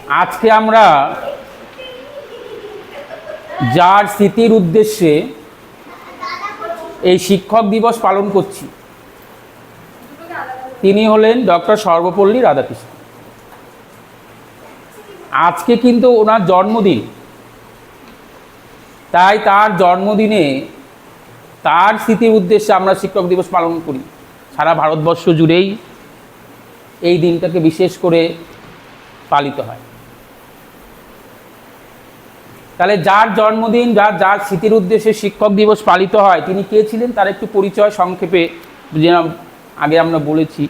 আজকে আমরা যার স্মৃতির উদ্দেশ্যে এই শিক্ষক দিবস পালন করছি তিনি হলেন ডক্টর সর্বপল্লী রাধাকৃষ্ণ। আজকে কিন্তু ওনার জন্মদিন, তাই তার জন্মদিনে তার স্মৃতির উদ্দেশ্যে আমরা শিক্ষক দিবস পালন করি। সারা ভারতবর্ষ জুড়েই এই দিনটাকে বিশেষ করে পালিত হয়। তাহলে যার জন্মদিন, যার স্মৃতির উদ্দেশ্যে শিক্ষক দিবস পালিত হয়, তিনি কে ছিলেন তার একটু পরিচয় সংক্ষেপে আগে আমরা বলেছি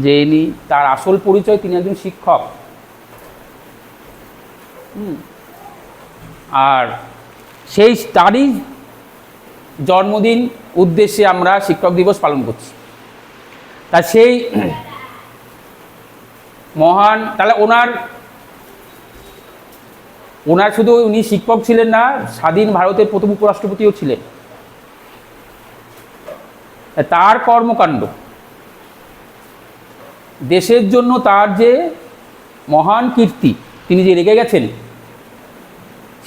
যে ইনি তার আসল পরিচয়, তিনি একজন শিক্ষক। আর সেই তারই জন্মদিন উদ্দেশ্যে আমরা শিক্ষক দিবস পালন করছি। তা সেই মহান, তাহলে ওনার শুধু উনি শিক্ষক ছিলেন না, স্বাধীন ভারতের প্রথম উপরাষ্ট্রপতিও ছিলেন। তার কর্মকাণ্ড, দেশের জন্য তার যে মহান কীর্তি, তিনি যে রেখে গেছেন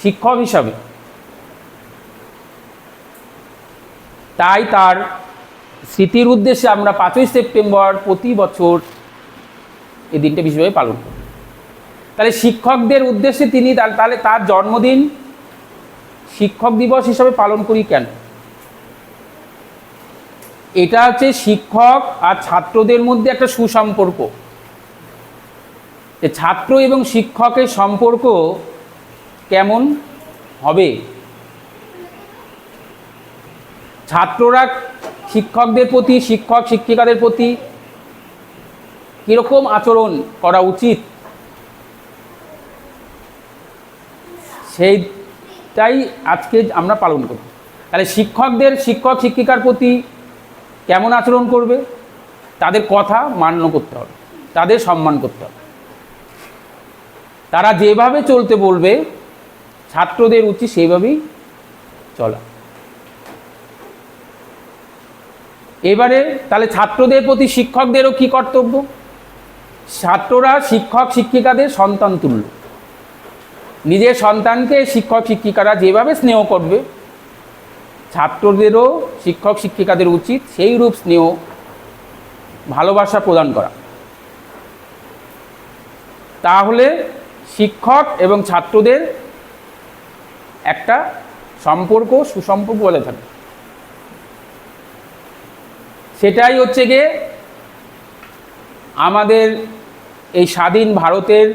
শিক্ষক হিসাবে, তাই তার স্মৃতির উদ্দেশ্যে আমরা 5ই সেপ্টেম্বর প্রতি বছর এই দিনটা বিশেষভাবে পালন করি। তাহলে শিক্ষকদের উদ্দেশ্যে তিনি তাহলে তার জন্মদিন শিক্ষক দিবস হিসাবে পালন করি কেন? এটা হচ্ছে শিক্ষক আর ছাত্রদের মধ্যে একটা সুসম্পর্ক। ছাত্র এবং শিক্ষকের সম্পর্ক কেমন হবে? ছাত্ররা শিক্ষকদের প্রতি, শিক্ষক শিক্ষিকাদের প্রতি কীরকম আচরণ করা উচিত, সেইটাই আজকে আমরা পালন করি। তাহলে শিক্ষকদের শিক্ষক শিক্ষিকার প্রতি কেমন আচরণ করবে? তাদের কথা মান্য করতে হবে, তাদের সম্মান করতে হবে। তারা যেভাবে চলতে বলবে ছাত্রদের উচিত সেইভাবেই চলা। এবারে তাহলে ছাত্রদের প্রতি শিক্ষকদেরও কি কর্তব্য? ছাত্ররা শিক্ষক শিক্ষিকাদের সন্তান তুল্য। নিজের সন্তানকে শিক্ষক শিক্ষিকারা যেভাবে স্নেহ করবে, ছাত্রদেরও শিক্ষক শিক্ষিকাদের উচিত সেই রূপ স্নেহ ভালোবাসা প্রদান করা। তাহলে শিক্ষক এবং ছাত্রদের একটা সম্পর্ক, সুসম্পর্ক বজায় থাকে। সেটাই হচ্ছে গিয়ে আমাদের এই স্বাধীন ভারতের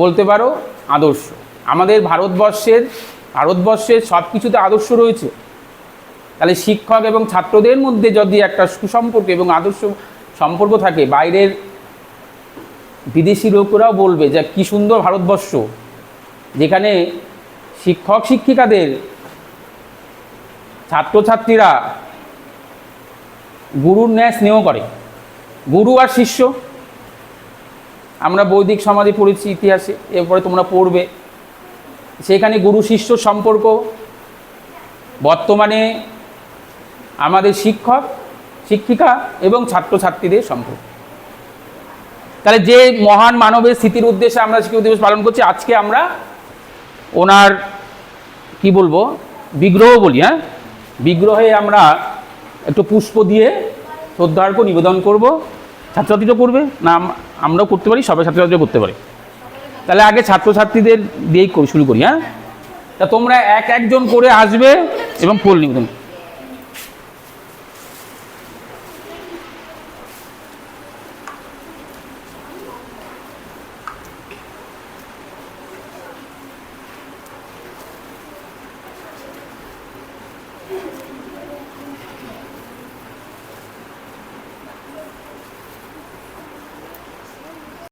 বলতে পারো আদর্শ। আমাদের ভারতবর্ষের সব কিছুতে আদর্শ রয়েছে। তাহলে শিক্ষক এবং ছাত্রদের মধ্যে যদি একটা সুসম্পর্ক এবং আদর্শ সম্পর্ক থাকে, বাইরের বিদেশি লোকেরাও বলবে যে কী সুন্দর ভারতবর্ষ, যেখানে শিক্ষক শিক্ষিকাদের, ছাত্রছাত্রীরা গুরুর ন্যায় স্নেহ করে। গুরু আর শিষ্য, আমরা বৈদিক সমাজে পড়েছি ইতিহাসে, এরপরে তোমরা পড়বে, সেখানে গুরু শিষ্য সম্পর্ক বর্তমানে আমাদের শিক্ষক শিক্ষিকা এবং ছাত্রছাত্রীদের সম্পর্ক। তাহলে যে মহান মানবের স্মৃতির উদ্দেশ্যে আমরা শিক্ষক দিবস পালন করছি, আজকে আমরা ওনার কি বলবো বিগ্রহ বলি, বিগ্রহে আমরা একটু পুষ্প দিয়ে শ্রদ্ধার্ঘ্য নিবেদন করব। ছাত্রছাত্রীরা করবে না, আমরাও করতে পারি, সবাই ছাত্রছাত্রীরা করতে পারে। তাহলে আগে ছাত্রছাত্রীদের দিয়েই শুরু করি। তা তোমরা একজন করে আসবে এবং ফুল নিবেদন।